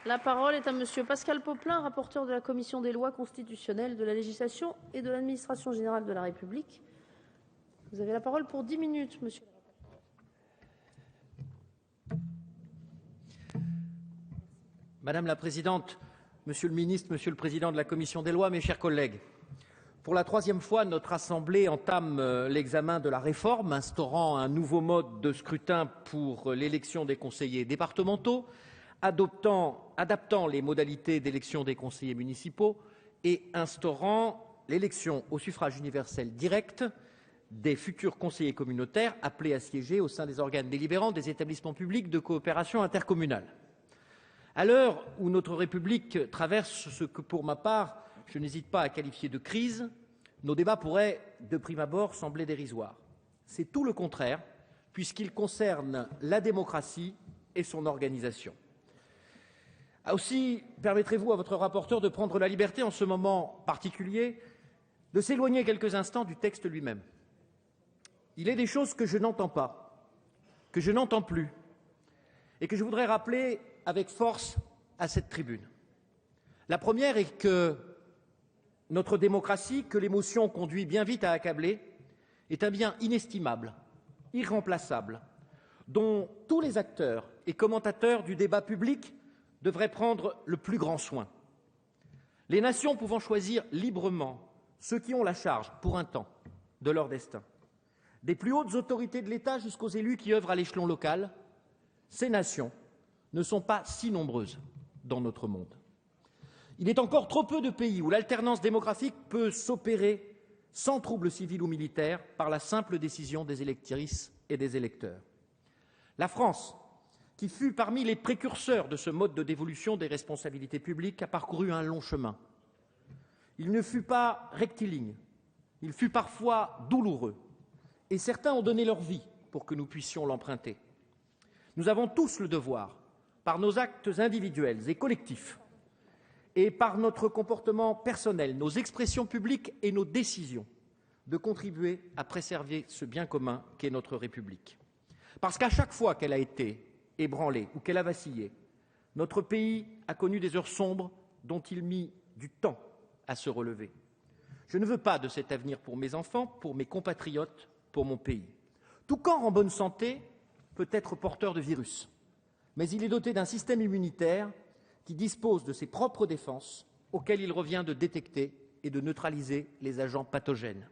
La parole est à Monsieur Pascal Popelin, rapporteur de la Commission des lois constitutionnelles, de la législation et de l'administration générale de la République. Vous avez la parole pour 10 minutes, monsieur. Madame la Présidente, Monsieur le Ministre, Monsieur le Président de la Commission des lois, mes chers collègues, pour la troisième fois, notre Assemblée entame l'examen de la réforme instaurant un nouveau mode de scrutin pour l'élection des conseillers départementaux, adaptant les modalités d'élection des conseillers municipaux et instaurant l'élection au suffrage universel direct des futurs conseillers communautaires appelés à siéger au sein des organes délibérants des établissements publics de coopération intercommunale. À l'heure où notre République traverse ce que, pour ma part, je n'hésite pas à qualifier de crise, nos débats pourraient, de prime abord, sembler dérisoires. C'est tout le contraire, puisqu'ils concernent la démocratie et son organisation. Aussi, permettrez-vous à votre rapporteur de prendre la liberté, en ce moment particulier, de s'éloigner quelques instants du texte lui-même. Il est des choses que je n'entends pas, que je n'entends plus, et que je voudrais rappeler avec force à cette tribune. La première est que notre démocratie, que l'émotion conduit bien vite à accabler, est un bien inestimable, irremplaçable, dont tous les acteurs et commentateurs du débat public devraient prendre le plus grand soin. Les nations pouvant choisir librement ceux qui ont la charge, pour un temps, de leur destin, des plus hautes autorités de l'État jusqu'aux élus qui œuvrent à l'échelon local, ces nations ne sont pas si nombreuses dans notre monde. Il est encore trop peu de pays où l'alternance démographique peut s'opérer sans trouble civil ou militaire par la simple décision des électrices et des électeurs. La France, qui fut parmi les précurseurs de ce mode de dévolution des responsabilités publiques, a parcouru un long chemin. Il ne fut pas rectiligne, il fut parfois douloureux, et certains ont donné leur vie pour que nous puissions l'emprunter. Nous avons tous le devoir, par nos actes individuels et collectifs, et par notre comportement personnel, nos expressions publiques et nos décisions, de contribuer à préserver ce bien commun qu'est notre République. Parce qu'à chaque fois qu'elle a été ébranlée ou qu'elle a vacillé, notre pays a connu des heures sombres dont il mit du temps à se relever. Je ne veux pas de cet avenir pour mes enfants, pour mes compatriotes, pour mon pays. Tout corps en bonne santé peut être porteur de virus, mais il est doté d'un système immunitaire qui dispose de ses propres défenses auxquelles il revient de détecter et de neutraliser les agents pathogènes.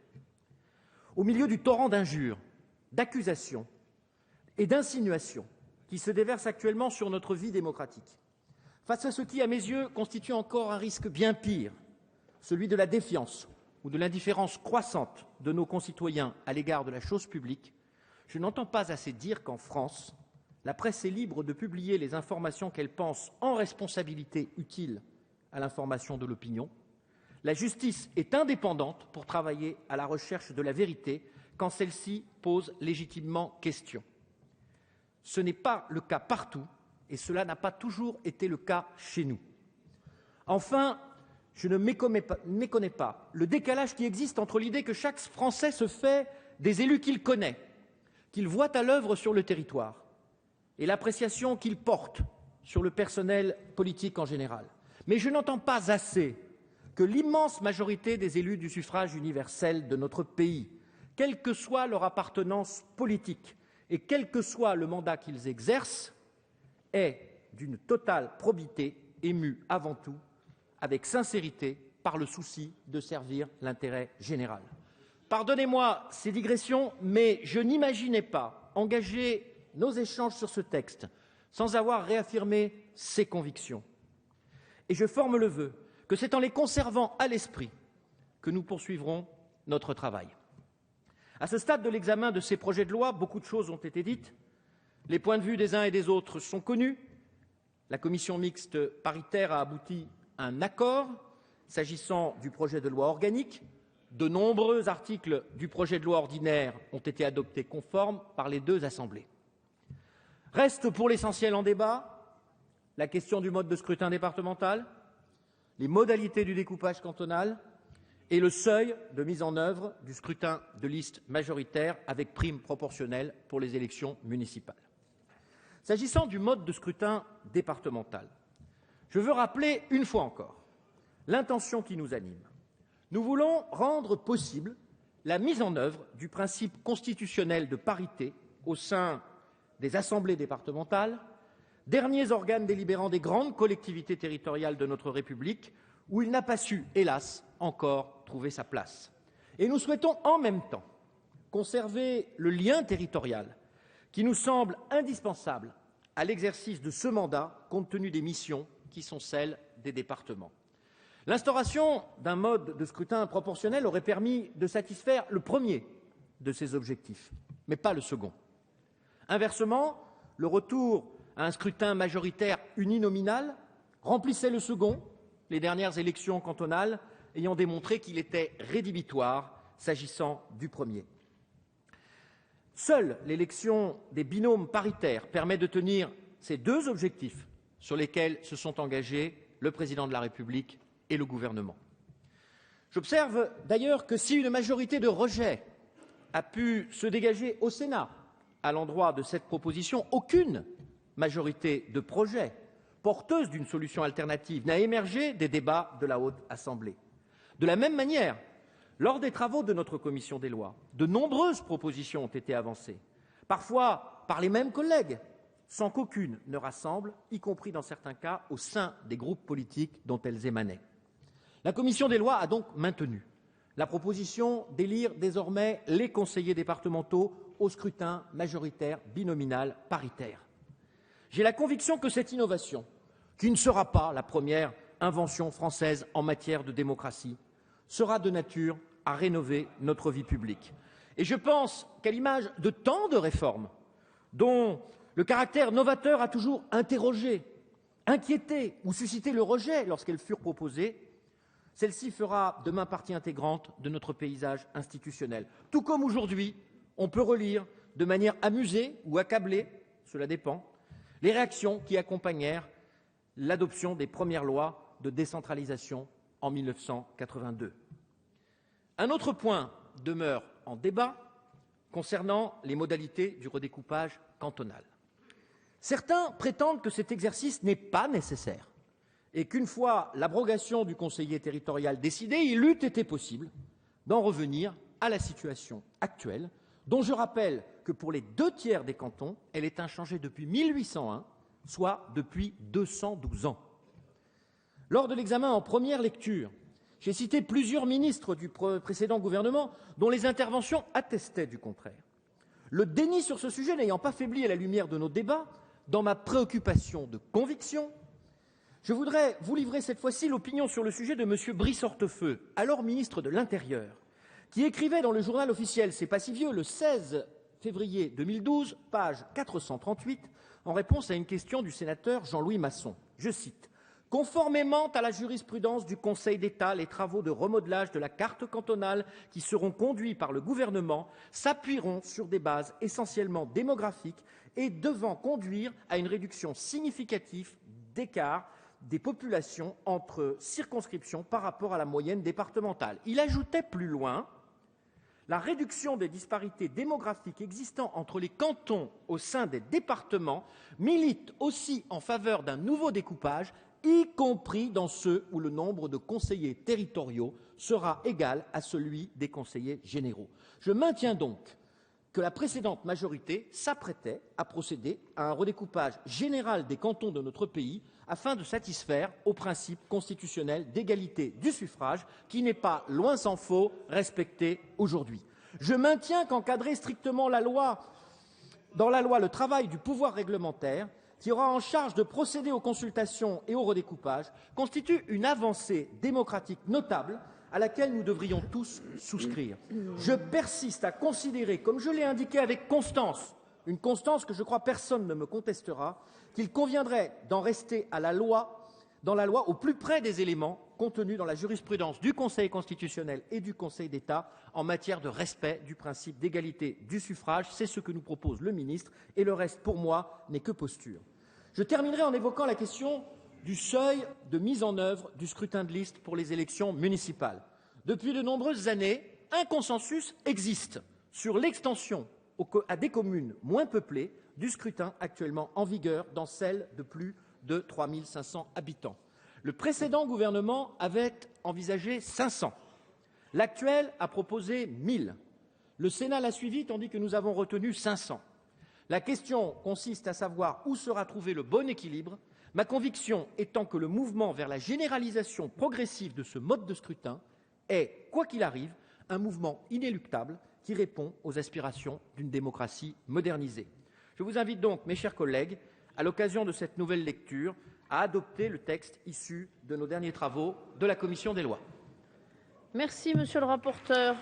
Au milieu du torrent d'injures, d'accusations et d'insinuations qui se déverse actuellement sur notre vie démocratique, face à ce qui, à mes yeux, constitue encore un risque bien pire, celui de la défiance ou de l'indifférence croissante de nos concitoyens à l'égard de la chose publique, je n'entends pas assez dire qu'en France, la presse est libre de publier les informations qu'elle pense en responsabilité utiles à l'information de l'opinion. La justice est indépendante pour travailler à la recherche de la vérité quand celle-ci pose légitimement question. Ce n'est pas le cas partout et cela n'a pas toujours été le cas chez nous. Enfin, je ne méconnais pas le décalage qui existe entre l'idée que chaque Français se fait des élus qu'il connaît, qu'il voit à l'œuvre sur le territoire, et l'appréciation qu'il porte sur le personnel politique en général. Mais je n'entends pas assez que l'immense majorité des élus du suffrage universel de notre pays, quelle que soit leur appartenance politique et quel que soit le mandat qu'ils exercent, est d'une totale probité, ému avant tout, avec sincérité, par le souci de servir l'intérêt général. Pardonnez-moi ces digressions, mais je n'imaginais pas engager nos échanges sur ce texte sans avoir réaffirmé ces convictions. Et je forme le vœu que c'est en les conservant à l'esprit que nous poursuivrons notre travail. À ce stade de l'examen de ces projets de loi, beaucoup de choses ont été dites. Les points de vue des uns et des autres sont connus. La commission mixte paritaire a abouti à un accord s'agissant du projet de loi organique. De nombreux articles du projet de loi ordinaire ont été adoptés conformes par les deux assemblées. Reste pour l'essentiel en débat la question du mode de scrutin départemental, les modalités du découpage cantonal et le seuil de mise en œuvre du scrutin de liste majoritaire avec prime proportionnelle pour les élections municipales. S'agissant du mode de scrutin départemental, Je veux rappeler une fois encore l'intention qui nous anime. Nous voulons rendre possible la mise en œuvre du principe constitutionnel de parité au sein des assemblées départementales, derniers organes délibérants des grandes collectivités territoriales de notre République, où il n'a pas su, hélas, encore trouver sa place. Et nous souhaitons en même temps conserver le lien territorial qui nous semble indispensable à l'exercice de ce mandat, compte tenu des missions qui sont celles des départements. L'instauration d'un mode de scrutin proportionnel aurait permis de satisfaire le premier de ces objectifs, mais pas le second. Inversement, le retour à un scrutin majoritaire uninominal remplissait le second, les dernières élections cantonales ayant démontré qu'il était rédhibitoire s'agissant du premier. Seule l'élection des binômes paritaires permet de tenir ces deux objectifs sur lesquels se sont engagés le Président de la République et le gouvernement. J'observe d'ailleurs que si une majorité de rejet a pu se dégager au Sénat à l'endroit de cette proposition, aucune majorité de projet porteuse d'une solution alternative n'a émergé des débats de la Haute Assemblée. De la même manière, lors des travaux de notre commission des lois, de nombreuses propositions ont été avancées, parfois par les mêmes collègues, sans qu'aucune ne rassemble, y compris dans certains cas au sein des groupes politiques dont elles émanaient. La commission des lois a donc maintenu la proposition d'élire désormais les conseillers départementaux au scrutin majoritaire binominal paritaire. J'ai la conviction que cette innovation, qui ne sera pas la première invention française en matière de démocratie, sera de nature à rénover notre vie publique. Et je pense qu'à l'image de tant de réformes dont le caractère novateur a toujours interrogé, inquiété ou suscité le rejet lorsqu'elles furent proposées, celle-ci fera demain partie intégrante de notre paysage institutionnel. Tout comme aujourd'hui, on peut relire de manière amusée ou accablée, cela dépend, les réactions qui accompagnèrent l'adoption des premières lois de décentralisation en 1982. Un autre point demeure en débat concernant les modalités du redécoupage cantonal. Certains prétendent que cet exercice n'est pas nécessaire et qu'une fois l'abrogation du conseiller territorial décidée, il eût été possible d'en revenir à la situation actuelle, dont je rappelle que pour les 2/3 des cantons, elle est inchangée depuis 1801, soit depuis 212 ans. Lors de l'examen en première lecture, j'ai cité plusieurs ministres du précédent gouvernement dont les interventions attestaient du contraire. Le déni sur ce sujet n'ayant pas faibli à la lumière de nos débats, dans ma préoccupation de conviction, je voudrais vous livrer cette fois-ci l'opinion sur le sujet de M. Brice Hortefeux, alors ministre de l'Intérieur, qui écrivait dans le journal officiel, c'est pas si vieux, le 16 février 2012, page 438, en réponse à une question du sénateur Jean-Louis Masson. Je cite « Conformément à la jurisprudence du Conseil d'État, les travaux de remodelage de la carte cantonale qui seront conduits par le gouvernement s'appuieront sur des bases essentiellement démographiques et devant conduire à une réduction significative d'écart des populations entre circonscriptions par rapport à la moyenne départementale. » Il ajoutait plus loin « La réduction des disparités démographiques existant entre les cantons au sein des départements milite aussi en faveur d'un nouveau découpage, y compris dans ceux où le nombre de conseillers territoriaux sera égal à celui des conseillers généraux. » Je maintiens donc que la précédente majorité s'apprêtait à procéder à un redécoupage général des cantons de notre pays afin de satisfaire au principe constitutionnel d'égalité du suffrage qui n'est pas, loin s'en faut, respecté aujourd'hui. Je maintiens qu'encadrer strictement dans la loi le travail du pouvoir réglementaire qui aura en charge de procéder aux consultations et au redécoupage constitue une avancée démocratique notable à laquelle nous devrions tous souscrire. Je persiste à considérer, comme je l'ai indiqué avec constance, une constance que je crois personne ne me contestera, qu'il conviendrait d'en rester à dans la loi au plus près des éléments contenus dans la jurisprudence du Conseil constitutionnel et du Conseil d'État en matière de respect du principe d'égalité du suffrage. C'est ce que nous propose le ministre et le reste, pour moi, n'est que posture. Je terminerai en évoquant la question du seuil de mise en œuvre du scrutin de liste pour les élections municipales. Depuis de nombreuses années, un consensus existe sur l'extension à des communes moins peuplées du scrutin actuellement en vigueur dans celles de plus de 3 500 habitants. Le précédent gouvernement avait envisagé 500. L'actuel a proposé 1000. Le Sénat l'a suivi tandis que nous avons retenu 500. La question consiste à savoir où sera trouvé le bon équilibre, ma conviction étant que le mouvement vers la généralisation progressive de ce mode de scrutin est, quoi qu'il arrive, un mouvement inéluctable qui répond aux aspirations d'une démocratie modernisée. Je vous invite donc, mes chers collègues, à l'occasion de cette nouvelle lecture, à adopter le texte issu de nos derniers travaux de la commission des lois. Merci, monsieur le rapporteur.